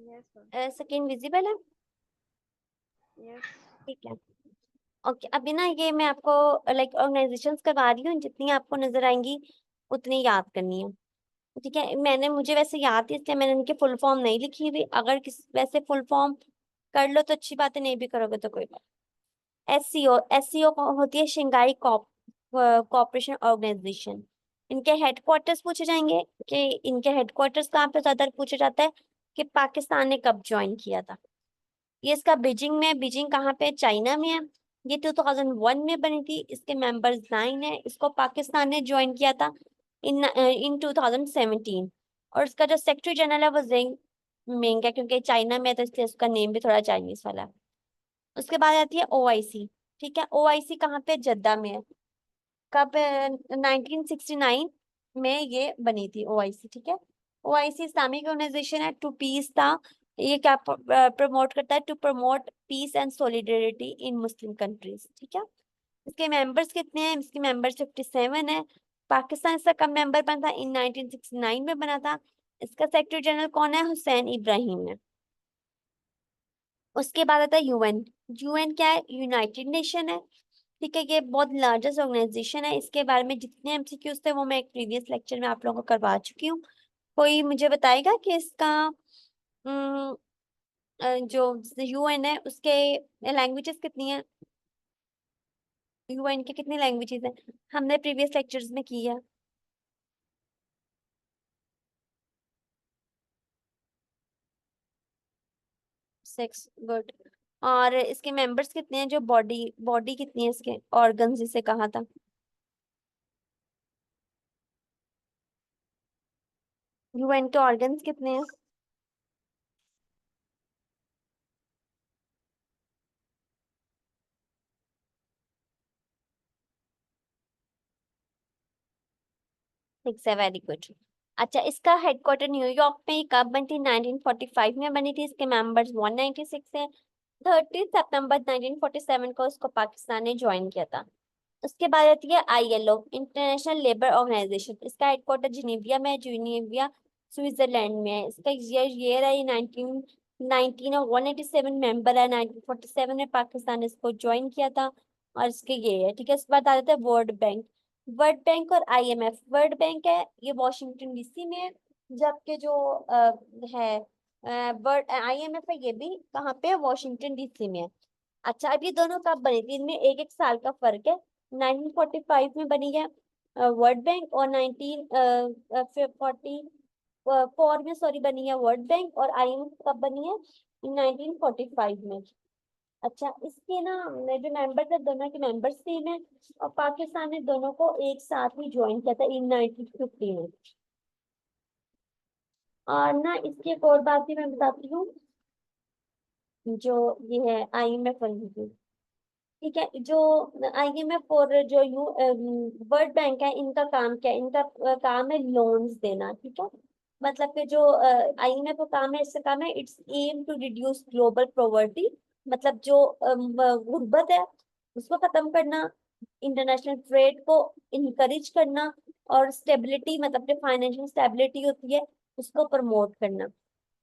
Yes ma'am. Screen visible है? Yes. ठीक है। ओके, अभी ना ये मैं आपको लाइक ऑर्गेनाइजेशंस करवा रही हूँ, जितनी आपको नजर आएंगी उतनी याद करनी है। ठीक है, मैंने मुझे वैसे याद थी इसलिए मैंने उनके फुल फॉर्म नहीं लिखी हुई। अगर किस वैसे फुल फॉर्म कर लो तो अच्छी बात है, नहीं भी करोगे तो कोई बात। एससीओ होती है शंघाई कोऑपरेशन ऑर्गेनाइजेशन। इनके हेडक्वार्टर्स पूछे जाएंगे कि इनके हेडक्वार्टर्स कहाँ पे, ज्यादा पूछा जाता है कि पाकिस्तान ने कब ज्वाइन किया था। ये इसका बीजिंग में, बीजिंग कहाँ पे, चाइना में है। ये 2001 में बनी थी, इसके मेंबर्स 9 है। इसको पाकिस्तान ने ज्वाइन किया था इन 2017। और इसका जो सेक्रेटरी जनरल है वो जिंग मिंग है, क्योंकि चाइना में है तो इसलिए उसका नेम भी थोड़ा चाइनीज वाला है। उसके बाद आती है ओआईसी। ठीक है, ओआईसी कहाँ पे, जद्दा में है। कब, 1969 में ये बनी थी ओआईसी। ठीक है, ओआईसी इस्लामिक ऑर्गेनाइजेशन है, टू पीस था। ये क्या प्रमोट करता है, to promote peace and solidarity in Muslim countries. ठीक है, इसके मेंबर्स कितने हैं, इसके मेंबर्स 57 है। पाकिस्तान इसका कब मेंबर बना था, इन 1969 में बना था। इसका सेक्रेटरी जनरल कौन है, हुसैन इब्राहिम है। उसके बाद आता है यूएन। यूएन क्या है, यूनाइटेड नेशन है। ठीक है, ये बहुत लार्जेस्ट ऑर्गेनाइजेशन है। इसके बारे में जितने एमसीक्यूज थे वो मैं एक प्रीवियस लेक्चर में आप लोगों को करवा चुकी हूँ। कोई मुझे बताएगा कि इसका जो यूएन है उसके लैंग्वेजेस कितनी है, यूएन के कितनी लैंग्वेजेस हैं, हमने प्रीवियस लेक्चर्स में की है। 6, गुड। और इसके मेंबर्स कितने हैं, जो बॉडी बॉडी कितनी है इसके ऑर्गन जिसे कहा था। यूएन के ऑर्गन्स कितने हैं, 6 है, वेरी गुड। अच्छा, इसका हेडक्वार्टर न्यूयॉर्क में ही कब बनी थी, 1945 में बनी थी। इसके मेंबर्स 196 हैं। 30 सितंबर 1947 को इसको पाकिस्तान ने ज्वाइन किया था। उसके बाद आती है आईएलओ, इंटरनेशनल लेबर ऑर्गेनाइजेशन। इसका हेडक्वार्टर जिनेविया में है, जिनेविया स्विट्जरलैंड में है। इसका ईयर है 1919 और 187 मेंबर है। 1947 में पाकिस्तान ने इसको ज्वाइन किया था। और इसके ये है। ठीक है, इसके बाद आ जाता है वर्ल्ड बैंक। वर्ल्ड बैंक और आईएमएफ। वर्ल्ड बैंक है ये वॉशिंगटन डीसी में है, जबकि जो है वर्ल्ड आईएमएफ है ये भी कहाँ पे है, वॉशिंगटन डीसी में है। अच्छा, अब ये दोनों कब बनी थी, इनमें एक एक साल का फर्क है। 1945 में बनी है वर्ल्ड बैंक, और 1944 में सॉरी बनी है वर्ल्ड बैंक। और आईएमएफ कब बनी है, 1945 में। अच्छा, इसके ना जो मेंबर थे, दोनों के मेंबर्स सेम है। और पाकिस्तान ने दोनों को एक साथ ही ज्वाइन किया था इन 1950 में। और ना इसकी एक और बात भी मैं बताती हूँ, जो ये है आईएमएफ वाली थी। ठीक है, जो आईएमएफ और जो यू वर्ल्ड बैंक है, इनका काम क्या है, इनका काम है लोन्स देना। ठीक है, मतलब कि जो आईएमएफ का काम है, इसका काम है its aim to reduce global poverty. मतलब जो गुर्बत है उसको खत्म करना, इंटरनेशनल ट्रेड को इनकरेज करना, और स्टेबिलिटी मतलब जो फाइनेंशियल स्टेबिलिटी होती है उसको प्रमोट करना।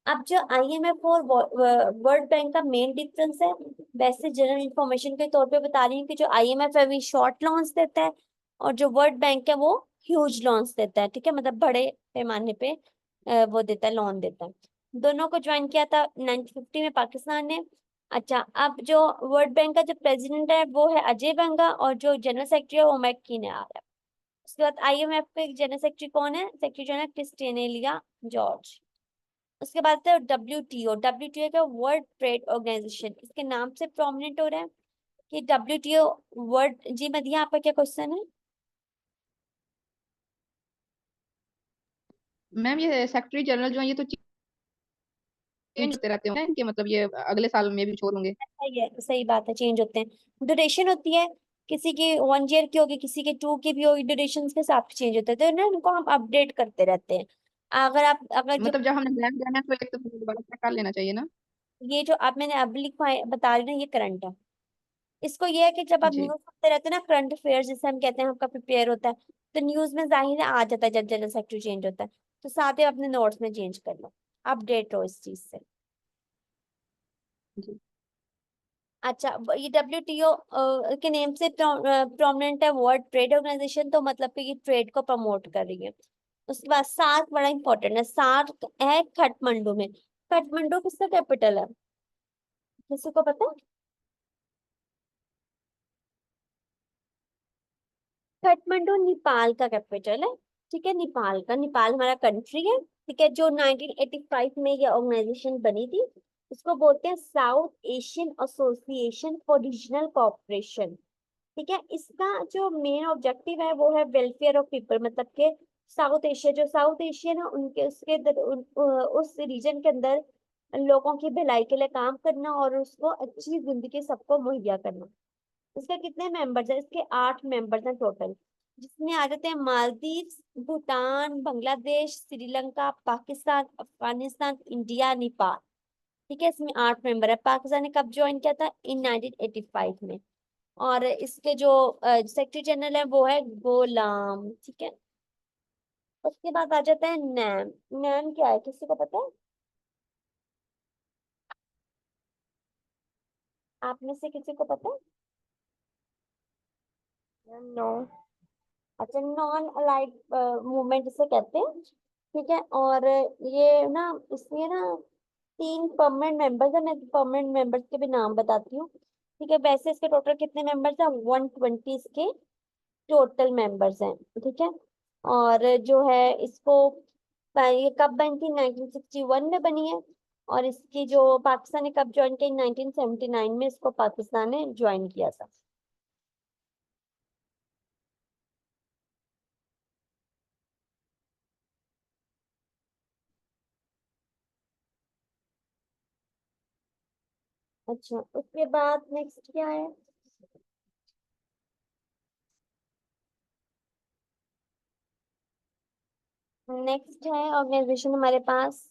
अब जो आईएमएफ और वर्ल्ड बैंक का मेन डिफरेंस है, वैसे जनरल इंफॉर्मेशन के तौर पे बता रही हूँ कि जो आईएमएफ है वो शॉर्ट लोन्स देता है, और जो वर्ल्ड बैंक है वो ह्यूज लोन्स देता है। ठीक है, मतलब बड़े पैमाने पे वो देता है, लोन देता है। दोनों को ज्वाइन किया था 1950 में पाकिस्तान ने। अच्छा, अब जो वर्ल्ड बैंक का जो प्रेसिडेंट है वो है अजय बंगा, और जो जनरल सेक्रेटरी है वो मैक्की ने आ रहा है। उसके बाद आईएमएफ के जनरल सेक्रेटरी कौन है, सेक्रेटरी जनरल क्रिस्टिनेलिया जॉर्ज। उसके बाद है डब्ल्यूटीओ। डब्ल्यूटीओ का वर्ल्ड ट्रेड ऑर्गेनाइजेशन, इसके नाम से प्रोमिनेंट हो रहा है कि डब्ल्यूटीओ वर्ल्ड। जी मदिया, आपका क्या क्वेश्चन है। मैम ये सेक्रेटरी जनरल जो है ये तो चेंज होते रहते हैं कि मतलब ये अगले साल में भी छोड़ होंगे। सही है, सही बात है, चेंज होते हैं। ड्यूरेशन होती है, किसी की 1 ईयर की होगी, किसी की 2 की भी होगी, ड्यूरेशन के हिसाब से चेंज होते हैं, तो ना इनको हम अपडेट करते रहते हैं। अगर आप अगर जो मतलब जब हमने ब्लैंक जाना है तो एक तो फिर दोबारा चेक कर लेना चाहिए ना। ये जो आप मैंने अब लिखवाए बता रही हूँ ना, ये करंट है। इसको ये है कि जब आप जी। न्यूज सुनते रहते हैं ना, करंट अफेयर्स जिसे हम कहते हैं, आपका प्रिपेयर होता है, तो न्यूज में जाहिर है आ जाता है जब जनरल सेक्रेटरी चेंज होता है। तो साथ ही अपने नोट्स में चेंज कर लो, अपडेट रहो इस चीज से। जी। अच्छा, ये WTO के नेम से प्रोमिनेंट है वर्ल्ड ट्रेड ऑर्गेनाइजेशन, तो मतलब कि ये ट्रेड को प्रमोट कर रही है। उसके बाद सार्क बड़ा इंपॉर्टेंट है, सार्क है काठमांडू में। काठमांडू किसका कैपिटल है, किसी को पता है? काठमांडू नेपाल का कैपिटल है। ठीक है, नेपाल का, नेपाल हमारा कंट्री है। ठीक है, जो 1985 में ये ऑर्गेनाइजेशन बनी थी, इसको बोलते हैं south Asian association for regional cooperation. ठीक है, इसका जो मेन ऑब्जेक्टिव है वो है वेलफेयर ऑफ पीपल, मतलब के साउथ एशिया, जो साउथ एशियन है उनके उसके उस रीजन के अंदर लोगों की भलाई के लिए काम करना और उसको अच्छी जिंदगी सबको मुहैया करना। इसके कितने मेंबर्स हैं, इसके 8 मेंबर्स हैं टोटल, जिसमें आ जाते हैं मालदीव, भूटान, बांग्लादेश, श्रीलंका, पाकिस्तान, अफगानिस्तान, इंडिया, नेपाल। ठीक है, इसमें 8 मेंबर है। पाकिस्तान ने कब ज्वाइन किया था, इन 1985 में। और इसके जो सेक्रेटरी जनरल है वो है गोलाम। ठीक है, उसके बाद आ जाता है नैम। नैम क्या है, किसी को पता है? आप में से किसी को पता है? नो। अच्छा, नॉन अलाइड मूवमेंट इसे कहते हैं। ठीक है, और ये ना, इसमें ना 3 परमानेंट मेंबर्स है। मैं परमानेंट मेंबर्स के भी नाम बताती हूँ। ठीक है, वैसे इसके टोटल कितने मेंबर्स हैं, 120 इसके टोटल मेंबर्स हैं। ठीक है, और जो है इसको ये कब बनी थी, 1961 में बनी है। और इसकी जो पाकिस्तान ने कब ज्वाइन की, 1979 में इसको पाकिस्तान ने ज्वाइन किया था। अच्छा, उसके बाद नेक्स्ट क्या है? नेक्स्ट है ऑर्गेनाइजेशन हमारे पास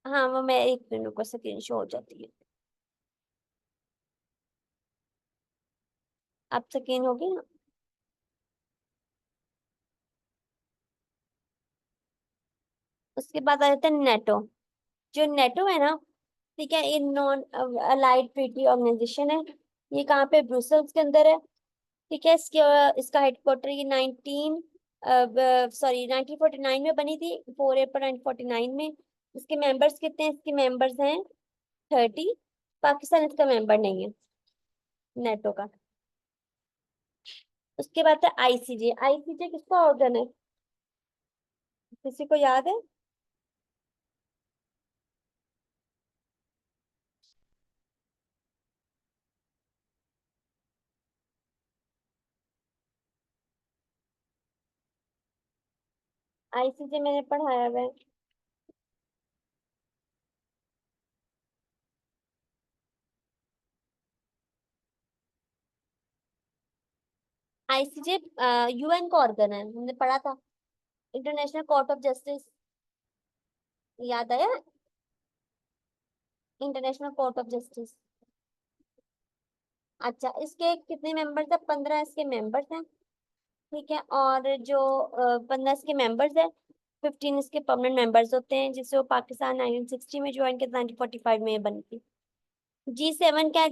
हाँ, वो मैं एक मिनट को स्क्रीन शो हो जाती है। अब स्क्रीन होगी ना? उसके बाद आ जाता है नेटो। जो नेटो है ना, ठीक है, ये नॉन अलाइड ट्रीटी ऑर्गेनाइजेशन है। ये कहाँ पे, ब्रुसेल्स के अंदर है। ठीक है, इसका हेडक्वार्टर ये 1949 में बनी थी, 4 अप्रैल 1949 में। इसके मेंबर्स कितने हैं, इसके मेंबर्स हैं 30। पाकिस्तान इसका मेंबर नहीं है नेटो का। उसके बाद है आईसीजे। आईसीजे किसका ऑर्गन है, किसी को याद है? आईसीजे मैंने पढ़ाया हुआ है। आईसीजे यूएन का ऑर्गन है, हमने पढ़ा था। इंटरनेशनल कोर्ट ऑफ जस्टिस, याद आया? International court of justice. अच्छा, इसके कितने मेंबर्स है, 15 इसके मेंबर्स हैं। ठीक है, और जो 15 इसके मेंबर्स है, 15 इसके परमानेंट मेंबर्स होते हैं, जिसे वो पाकिस्तान 1960 में ज्वाइन किया, 1945 में ये बनी थी। G7 का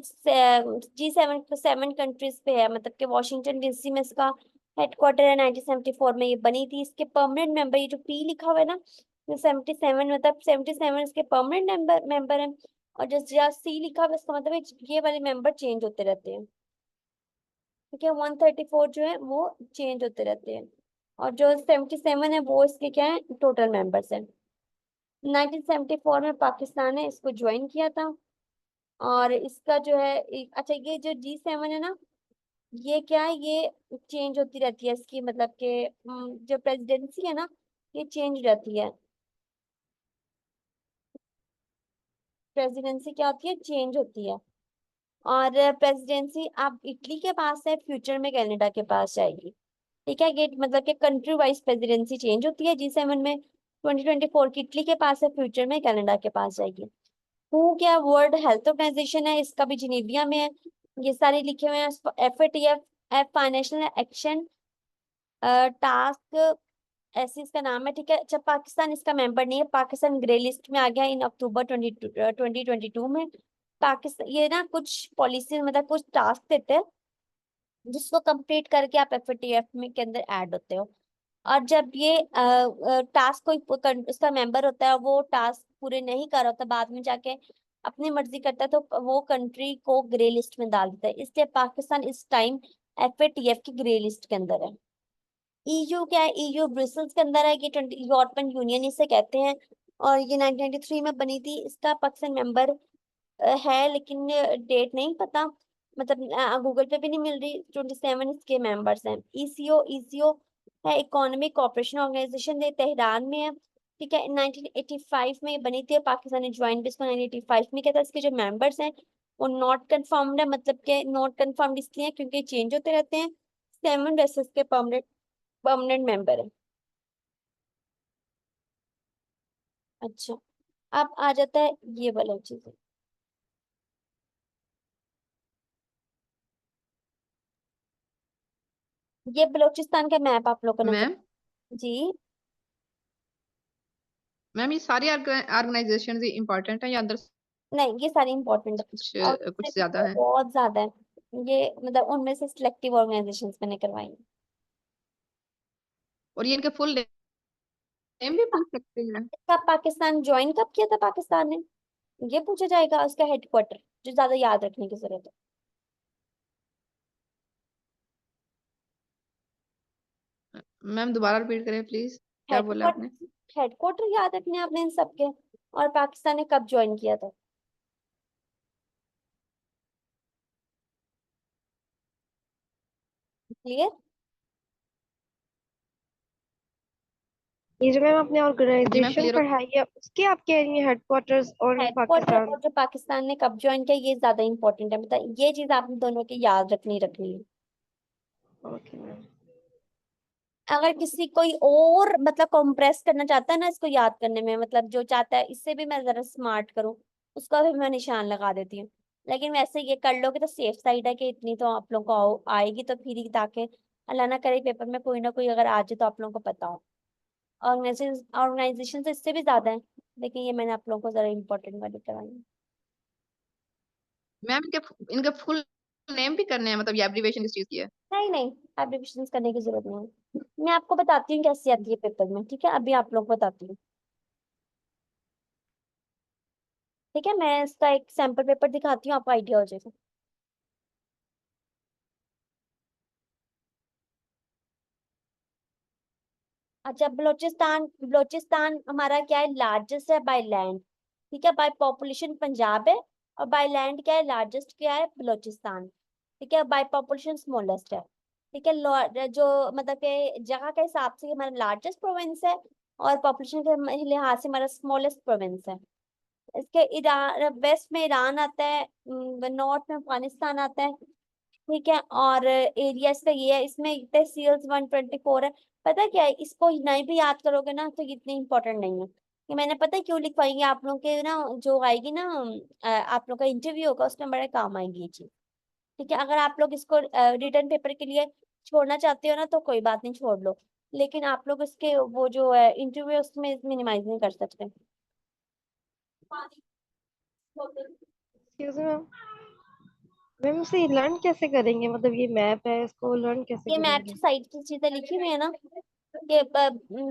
G7 7 कंट्रीज पे है, मतलब कि वॉशिंगटन डीसी में इसका हेडक्वार्टर है। 1974 में ये बनी थी। इसके परमानेंट मेंबर, ये जो पी लिखा हुआ है ना, 77, मतलब 77 इसके परमानेंट मेंबर है। और जो सी लिखा हुआ है, इसका मतलब ये वाले मेंबर चेंज होते रहते हैं। ठीक है, 134 जो है वो चेंज होते रहते हैं। और जो 77 है वो इसके क्या है, टोटल मेंबर्स हैं। 1974 में पाकिस्तान ने इसको ज्वाइन किया था। और इसका जो है अच्छा, ये जो G7 है ना, ये क्या है, ये चेंज होती रहती है इसकी, मतलब कि जो प्रेसिडेंसी है ना, ये चेंज रहती है। प्रेसिडेंसी क्या होती है, चेंज होती है। और प्रेसिडेंसी अब इटली के पास है, फ्यूचर में कनाडा के पास जाएगी। ठीक है, ये मतलब कि कंट्री वाइज प्रेसिडेंसी चेंज होती है। G7 में 2024 की इटली के पास है, फ्यूचर में कनाडा के पास जाएगी। हु क्या, वर्ल्ड हेल्थ ऑर्गेनाइजेशन है, इसका भी जिनेविया में है। ये सारे लिखे हुए हैं। FATF, फाइनेंशियल एक्शन टास्क ऐसे इसका नाम है, ठीक है। अच्छा, पाकिस्तान इसका मेंबर नहीं है, पाकिस्तान ग्रे लिस्ट में आ गया इन अक्टूबर 2022 में। पाकिस्तान ये ना कुछ पॉलिसी मतलब कुछ टास्क देते हैं जिसको कंप्लीट करके आप एफएटीएफ में के अंदर ऐड होते हो। और जब ये टास्क कोई उसका मेंबर होता है, वो टास्क पूरे नहीं कर रहा होता, बाद में जाके अपनी मर्जी करता है, तो वो कंट्री को ग्रे लिस्ट में डाल देता है। इसलिए पाकिस्तान इस टाइम एफएटीएफ की ग्रे लिस्ट के अंदर है। ईयू क्या है? ईयू ब्रुसेल्स के अंदर है, कि 20 यूरोपियन यूनियन इसे कहते हैं। और ये 1993 में बनी थी। इसका पाकिस्तान मेंबर है, लेकिन डेट नहीं पता, मतलब गूगल पे भी नहीं मिल रही। 27 इसके मेंबर्स हैं। ईसीओ, ईसीओ है इकोनॉमिक कोऑपरेशन ऑर्गेनाइजेशन, ये तेहरान में है, ठीक है। 1985 में ये बनी थी और पाकिस्तान ने ज्वाइन भी इसको 1985 में किया था। इसके जो मेंबर्स हैं वो नॉट कंफर्म्ड है, मतलब के नॉट कंफर्म्ड इसलिए क्योंकि चेंज होते रहते हैं। 7 वैसे इसके परमानेंट परमानेंट मेंबर है। अच्छा, अब आ जाता है ये वाला चीज। ये बलूचिस्तान का मैप आप लोग को नजर। मैम जी मैम ये सारी ऑर्गेनाइजेशन इंपॉर्टेंट है या अंदर नहीं, ये सारी इंपॉर्टेंट है। और कुछ इससे भी ज्यादा है? बहुत ज्यादा है। ये मतलब उनमें से सिलेक्टिव ऑर्गेनाइजेशंस मैंने करवाई हैं। और ये इनके फुल नेम भी पूछ सकते हैं? कब पाकिस्तान ज्वाइन कब किया था पाकिस्तान ने, ये पूछा जाएगा। उसका हेडक्वार्टर जो ज्यादा याद रखने की जरूरत है। मैम दोबारा रिपीट करें प्लीज, क्या बोला आपने? हेडक्वार्टर, हेडक्वार्टर याद रखने हैं आपने इन सबके। और पाकिस्तान ने कब ज्वाइन किया था। क्लियर। ये जो मैम आपने जी मैम ऑर्गेनाइजेशन क्लियर हो। पढ़ाई है उसके आप कह रही हैं हेडक्वार्टर्स और हेडक्वार्टर पाकिस्तान? और जो पाकिस्तान ने कब ज्वाइन किया, ये ज्यादा इंपॉर्टेंट है। मतलब ये चीज आप दोनों की याद रखनी है। Okay ma'am. अगर किसी कोई और मतलब कंप्रेस करना चाहता है ना इसको याद करने में, मतलब जो चाहता है इससे भी मैं जरा स्मार्ट करूँ, उसका भी मैं निशान लगा देती हूँ। लेकिन वैसे ये कर लोगे तो सेफ साइड है कि इतनी तो आप लोगों को आएगी तो फिर ही, ताकि अल्लाह ना करे पेपर में कोई ना कोई अगर आ जाए तो आप लोगों को पता हो। ऑर्गेनाइजेशन ऑर्गेनाइजेशन तो इससे भी ज्यादा है, लेकिन ये मैंने आप लोगों को जरा इंपॉर्टेंट वाली कराई है। मैम इनके इनके फुल नेम भी करने हैं, मतलब ये एब्रीविएशन किस चीज की है? नहीं नहीं, एब्रीविएशन करने की जरूरत नहीं है। मैं आपको बताती हूँ कैसे आती है पेपर में, ठीक है। अभी आप लोग को बताती हूँ, ठीक है। मैं इसका एक सैंपल पेपर दिखाती हूँ, आपको आइडिया हो जाएगा। अच्छा, बलोचिस्तान, बलोचिस्तान हमारा क्या है, लार्जेस्ट है बाय लैंड, ठीक है। बाय पॉपुलेशन पंजाब है, और बाय लैंड क्या है, लार्जेस्ट क्या है, बलोचिस्तान, ठीक है। बाय पॉपुलेशन स्मॉलेस्ट है, ठीक है। जो मतलब के जगह के हिसाब से हमारा लार्जेस्ट प्रोविंस है, और पॉपुलेशन के लिहाज से हमारा स्मॉलेस्ट प्रोविंस है। इसके ईरान, वेस्ट में ईरान आता है, नॉर्थ में अफगानिस्तान आता है, ठीक है। और एरिया इसका ये है, इसमें तहसील्स 124 है। पता क्या है, इसको नहीं भी याद करोगे ना तो ये इतनी इंपॉर्टेंट नहीं है। कि मैंने पता है क्यों लिखवाई है आप लोग के ना, जो आएगी ना आप लोग का इंटरव्यू होगा उसमें बड़े काम आएगी ये चीज, ठीक है। अगर आप लोग इसको रिटर्न पेपर के लिए छोड़ना चाहते हो ना तो कोई बात नहीं, छोड़ लो। लेकिन आप लोग इसके वो जो है इंटरव्यू उसमें मिनिमाइज नहीं कर सकते। एक्सक्यूज मी मैम, मैम इसे लर्न कैसे करेंगे? मतलब ये मैप है, इसको लर्न कैसे ये मैप करेंगे? की साइड की चीजें लिखी हुई है ना, कि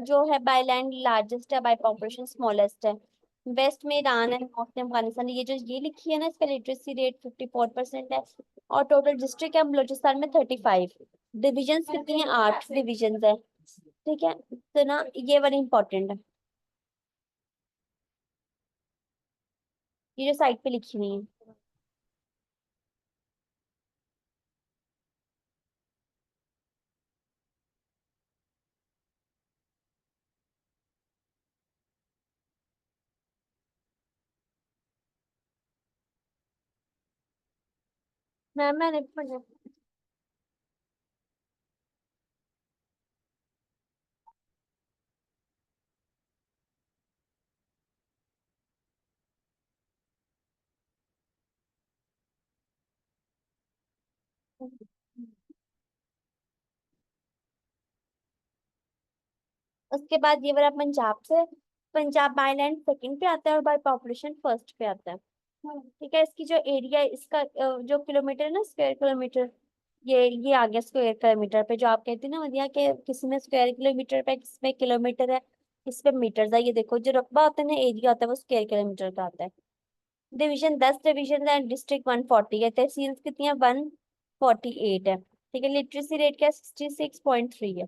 जो है बाय लैंड लार्जेस्ट है, बाय पॉपुलेशन स्मॉलेस्ट है। वेस्ट में ईरान है, नॉर्थ में अफगानिस्तान है। ये जो ये लिखी है ना, इसका लिटरेसी रेट 54% है। और टोटल डिस्ट्रिक्ट है बलोचिस्तान में 35। डिविजन कितनी है, 8 डिविजन है, ठीक है। तो ना ये वाली इंपॉर्टेंट है, ये जो साइड पे लिखी हुई है। मैंने पढ़ा। उसके बाद ये वाला पंजाब से, पंजाब बाय लैंड सेकंड पे आता है और बाय पॉपुलेशन फर्स्ट पे आता है। ठीक है, इसकी जो एरिया है इसका जो किलोमीटर है ना, स्क्वायर किलोमीटर, ये आ गया स्क्वायर किलोमीटर पे। जो आप कहते हैं ना वधिया के किसी में स्क्वायर किलोमीटर पे, किसी में किलोमीटर है, किस पे मीटर है। ये देखो जो रकबा होता है ना, एरिया होता है, वो स्क्वायर किलोमीटर का आता है। डिवीजन 10 डिवीजन है, डिस्ट्रिक्ट 140 है, तहसील कितनी है 148 है। ठीक है, लिटरेसी रेट क्या 66.3 है।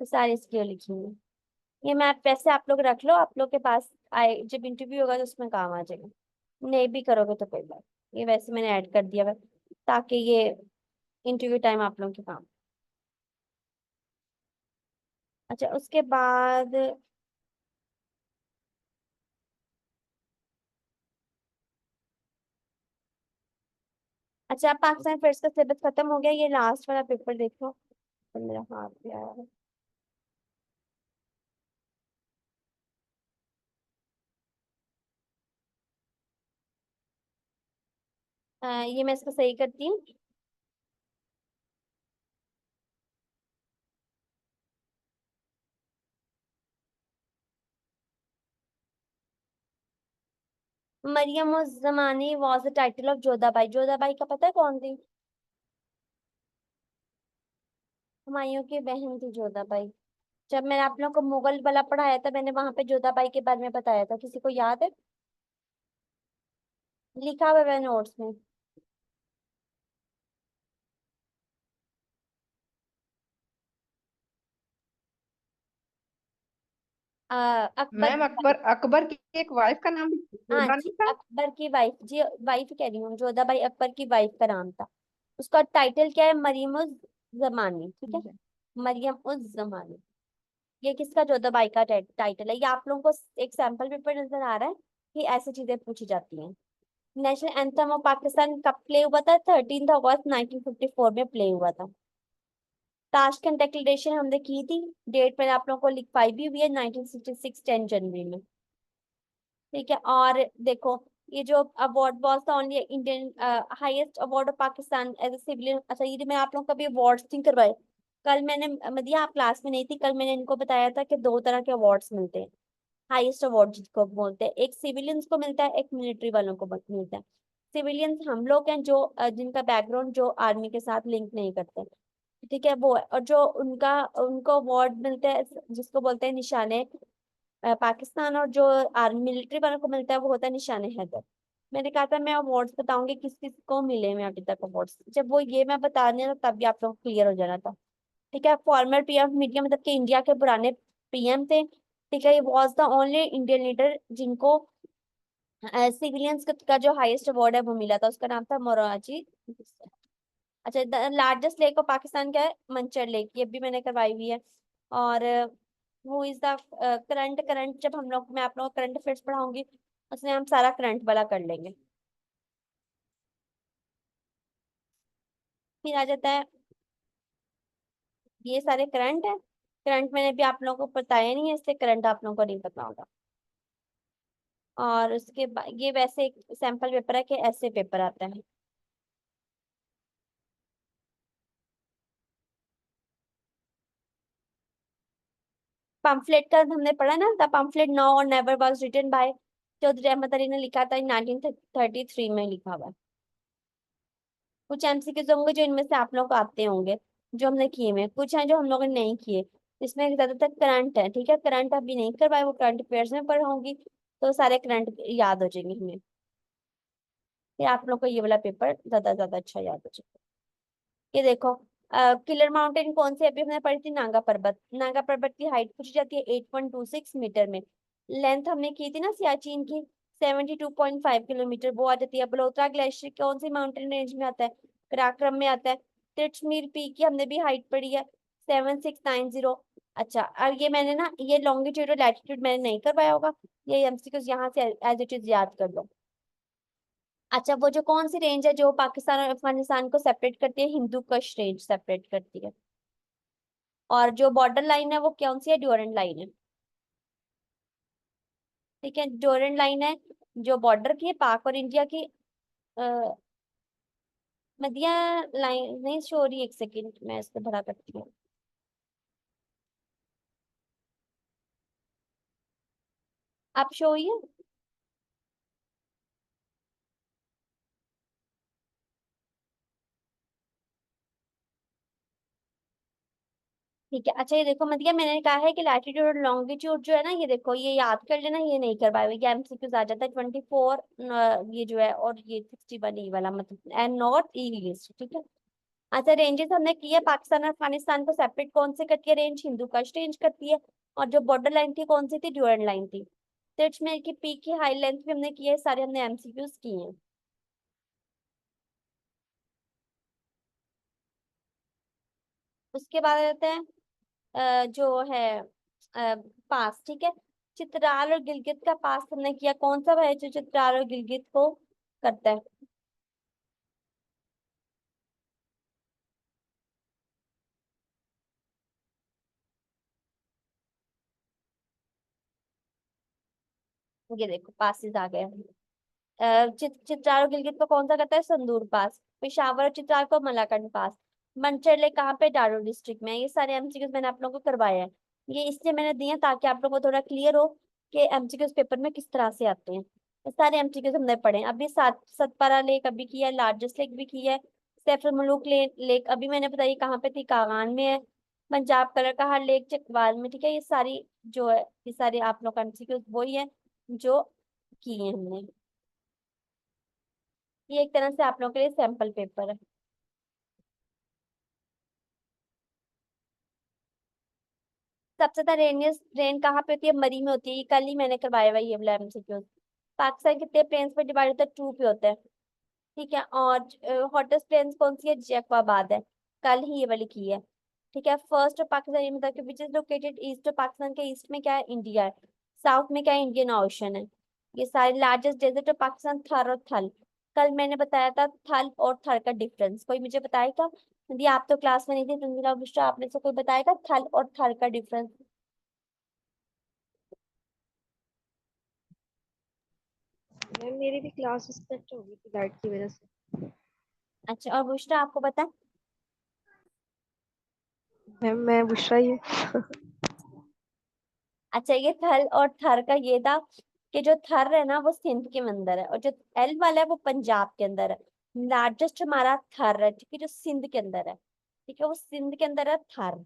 तो सारी इसकी लिखी हुई है। ये मैप वैसे आप लोग रख लो, आप लोग के पास आए जब इंटरव्यू होगा तो उसमें काम आ जाएगा। नहीं भी करोगे तो कोई बात, ये वैसे मैंने ऐड कर दिया है ताकि ये इंटरव्यू टाइम आप लोगों के काम। अच्छा उसके बाद अच्छा, पाकिस्तान अफेयर्स का सिलेबस खत्म हो गया, ये लास्ट वाला पेपर देखो। तो मेरा हाथ पे आया है। ये मैं इसको सही करती हूँ। मरियम उज जमानी was the title of Jodha Bai. Jodha Bai का पता है कौन थी? हुमायूं की बहन थी जोधाबाई। जब मैंने आप लोगों को मुगल वाला पढ़ाया था, मैंने वहां पे जोधाबाई के बारे में बताया था, किसी को याद है? लिखा हुआ है नोट्स में। अकबर। मैम अकबर, अकबर की एक वाइफ का नाम भी हाँ जोधा जी, नहीं था? अकबर की वाइफ जी, वाइफ कह रही हूँ, जोधाबाई अकबर की वाइफ का नाम था। उसका टाइटल क्या है? मरियम उज जमानी। ठीक है, ठीक है। मरियम उज जमानी। ये किसका? जोधाबाई का टाइटल है। ये आप लोगों को एक सैंपल पेपर नजर आ रहा है कि ऐसी चीजें पूछी जाती हैं। नेशनल एंथम ऑफ पाकिस्तान कब प्ले हुआ था? 13 अगस्त 1954 में प्ले हुआ था। ताशकंद डिक्लेरेशन हमने की थी, डेट मैंने आप लोगों को लिखवाई भी हुई है, 1966 10 जनवरी में। ठीक है, और देखो ये जो award was the only Indian highest award of Pakistan as a civilian. अच्छा ये मैं आप लोगों को कभी अवार्ड्स नहीं करवाए। कल मैंने मदिया, आप क्लास में नहीं थी, कल मैंने इनको बताया था कि दो तरह के अवार्ड्स मिलते हैं। हाईएस्ट अवार्ड जिसको बोलते हैं, एक सिविलियंस को मिलता है, एक मिलिट्री वालों को मिलता है। सिविलियंस हम लोग हैं जो जिनका बैकग्राउंड जो आर्मी के साथ लिंक नहीं करते। ठीक है, वो है। और जो उनका उनको अवार्ड मिलते हैं जिसको बोलते हैं निशाने पाकिस्तान, और जो आर्मी मिलिट्री वालों को मिलता है वो होता है निशाने हैदर। मैंने कहा था मैं अवार्ड्स बताऊंगी किस किस को मिले मैं अभी तक अवार्ड्स, जब वो ये मैं बताने था तब भी आप लोग क्लियर हो जाना था। ठीक है, फॉर्मर पीएम ऑफ मीडिया मतलब कि इंडिया के पुराने पीएम थे। ठीक है, ये was the only Indian leader जिनको सिविलियंस का जो हाईएस्ट अवार्ड है वो मिला था, उसका नाम था मोरारजी। अच्छा, the largest lake of Pakistan क्या है? मंचर लेक, ये भी मैंने करवाई हुई है। और वो इज द करंट, करंट जब हम लोग, मैं आप लोग करंट अफेयर्स पढ़ाऊंगी उसमें हम सारा करंट वाला कर लेंगे। फिर आ जाता है, ये सारे करंट है। करंट मैंने भी आप लोगों को बताया नहीं है, इसलिए करंट आप लोगों को नहीं पता होगा। और उसके बाद ये वैसे एक सैंपल पेपर है कि ऐसे पेपर आता है। पम्फलेट का हमने पढ़ा ना, the pamphlet now or never was written by Chaudhry Ahmed Ali ने लिखा था 1933 में लिखा हुआ है। कुछ एमसीक्यूज होंगे जो इनमें से आप लोग को आते होंगे, जो हमने किए में, कुछ हैं जो हम लोगों ने नहीं किए। इसमें ज्यादातर करंट है। ठीक है, करंट अभी नहीं करवाए, वो करंट अफेयर्स में पढ़ाऊंगी तो सारे करंट याद हो जाएंगे हमें। फिर आप लोग को ये वाला पेपर ज्यादा ज्यादा अच्छा याद हो जाएगा। ये देखो, किलर माउंटेन कौन सी अभी हमने पढ़ी थी? नागा पर्वत। नागा पर्वत की हाइट पूछी जाती है 8.26 मीटर में। लेंथ हमने की थी ना सियाचिन की 72.5 किलोमीटर, वो आ जाती है। बलोत्रा ग्लेशियर कौन सी माउंटेन रेंज में आता है? कराक्रम में आता है। तिरछमीर पीक की हमने भी हाइट पढ़ी है 7690। अच्छा, और ये मैंने ना ये लॉन्गिट्यूड और लैटिट्यूड मैंने नहीं करवाया होगा, ये एमसीक्यू यहाँ से एज इट इज याद कर लो। अच्छा, वो जो कौन सी रेंज है जो पाकिस्तान और अफगानिस्तान को सेपरेट करती है? हिंदू कुश रेंज सेपरेट करती है। और जो बॉर्डर लाइन है वो कौन सी है? ड्यूरेंट लाइन है। ठीक है, ड्यूरेंट लाइन है जो बॉर्डर की है पाक और इंडिया की। आ, मदिया लाइन नहीं शो हो रही, एक सेकेंड मैं इसको बड़ा करती हूँ। आप शो हुई है? ठीक है। अच्छा, ये देखो मतलब मैंने कहा है कि लैटिट्यूड और लॉन्गिट्यूड जो है ना, ये देखो ये याद कर लेना, ये नहीं करवाए हुए, एमसीक्यूज आ जाता है 24 ये जो है, और ये 61 ई वाला, मतलब एंड नॉर्थ ईस्ट। ठीक है। अच्छा, रेंजेस हमने किया, पाकिस्तान और अफगानिस्तान को सेपरेट कौन से करती है रेंज? हिंदू कश रेंज करती है। और जो बॉर्डर लाइन थी कौन सी थी? ड्यूरन लाइन थी। तो इसमें की पीक की हाई लेंथ भी हमने किया है, सारे हमने एमसीक्यूज किए हैं। उसके बाद आते हैं जो है पास। ठीक है। चित्राल और गिलगित का पास हमने किया, कौन सा है जो चित्राल और गिलगित को करता है? ये देखो पासिस आ गए। चित्राल और गिलगित को कौन सा करता है? संदूर पास। पेशावर और चित्राल को मलाकंड पास। मंचरले कहाँ पे? डारो डिस्ट्रिक्ट में। ये सारे एमसीक्यूज मैंने आप लोगों को करवाए हैं। ये इसलिए मैंने दिए हैं ताकि आप लोगों को थोड़ा क्लियर हो कि एमसीक्यूज पेपर में किस तरह से आते हैं। ये सारे एमसीक्यूज हमने पढ़े हैं। अभी सतपारा लेक अभी किया है, लार्जेस्ट लेक भी किया है। सैफर मलूक लेक अभी मैंने बताई कहाँ पे थी, कागान में है। पंजाब कलर का हर लेक चकवाल में। ठीक है। ये सारी जो है, ये सारे आप लोग का एमसीक्यूज वही है जो किए हैं हमने। ये एक तरह से आप लोगों के लिए सैंपल पेपर है। सबसे ज्यादा रेन कहाँ पे होती है? मरी में होती है। ये कल ही मैंने करवाया हुआ ये वाला एमसीक्यू। पाकिस्तान कितने प्लेन्स पे डिवाइड होता है? 2 पे होता है। ठीक है। और हॉटेस्ट प्लेन्स कौन सी है? जैकवाबाद है। कल ही ये वाली की है। ठीक है। फर्स्ट ऑफ पाकिस्तान, ये मतलब कि which is located east of Pakistan के ईस्ट में क्या है? इंडिया है। साउथ में क्या है? इंडियन ओशन है। ये सारे लार्जेस्ट डेजर्ट ऑफ पाकिस्तान थर और थल। कल मैंने बताया था थल और थर का डिफरेंस, कोई मुझे बताएगा? यदि आप तो क्लास में नहीं थे, तंजीला बुशरा, आप में से कोई बताएगा थल और थर का डिफरेंस? मैम मेरी भी क्लास डिस्कनेक्ट हो गई थी लाइट की वजह से। अच्छा, और बुशरा आपको पता? मैम मैं बुशरा ही हूँ। अच्छा, ये थल और थर का ये था कि जो थर है ना वो सिंध के अंदर है, और जो एल वाला है वो पंजाब के अंदर है। लार्जेस्ट हमारा थर है, ठीक है, जो सिंध के अंदर है। ठीक है, वो सिंध के अंदर है थर।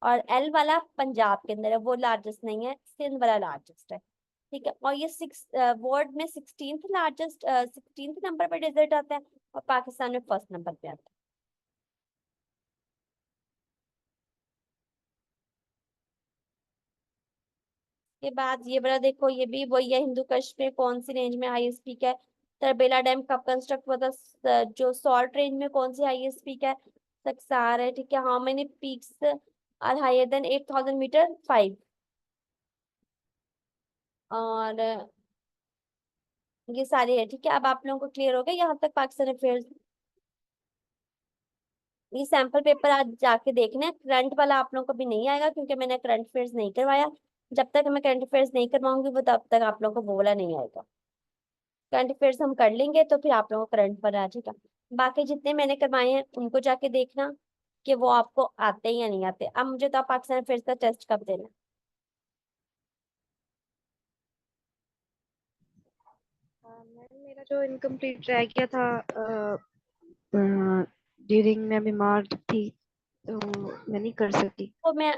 और एल वाला पंजाब के अंदर है, वो लार्जेस्ट नहीं है, सिंध वाला लार्जेस्ट है। ठीक है। और ये वर्ल्ड में 16th नंबर पर डेजर्ट आता है, और पाकिस्तान में फर्स्ट नंबर पे आता है। के बाद ये बड़ा देखो, ये भी वही है, हिंदू कश में कौन सी रेंज में हाईएस्ट पीक है? तरबेला डैम कब कंस्ट्रक्ट हुआ था? जो सॉल्ट रेंज में कौन सी हाईएस्ट पीक है? सक्सार है। ठीक है। How many peaks are higher than 8000 metre? 5। और ये सारे है। ठीक है। अब आप लोगों को क्लियर हो गया यहाँ तक पाकिस्तान अफेयर्स? ये सैंपल पेपर आज जाके देखना है। करंट वाला आप लोगों को भी नहीं आएगा क्योंकि मैंने करंट अफेयर्स नहीं करवाया। जब तक मैं करंट अफेयर्स नहीं करवाऊंगी वो तब तक आप लोगों को वो वाला नहीं आएगा। करंट अफेयर्स हम कर लेंगे तो फिर आप लोगों को करंट पर आ जाएगा। बाकी जितने मैंने करवाए हैं उनको जाके देखना कि वो आपको आते हैं या नहीं आते। अब मुझे तो आप पाकिस्तान अफेयर्स का टेस्ट कब देना है? मैम मेरा जो इनकम्प्लीट रह गया था ड्यूरिंग मैं बीमार थी तो मैं नहीं कर सकी। तो मैं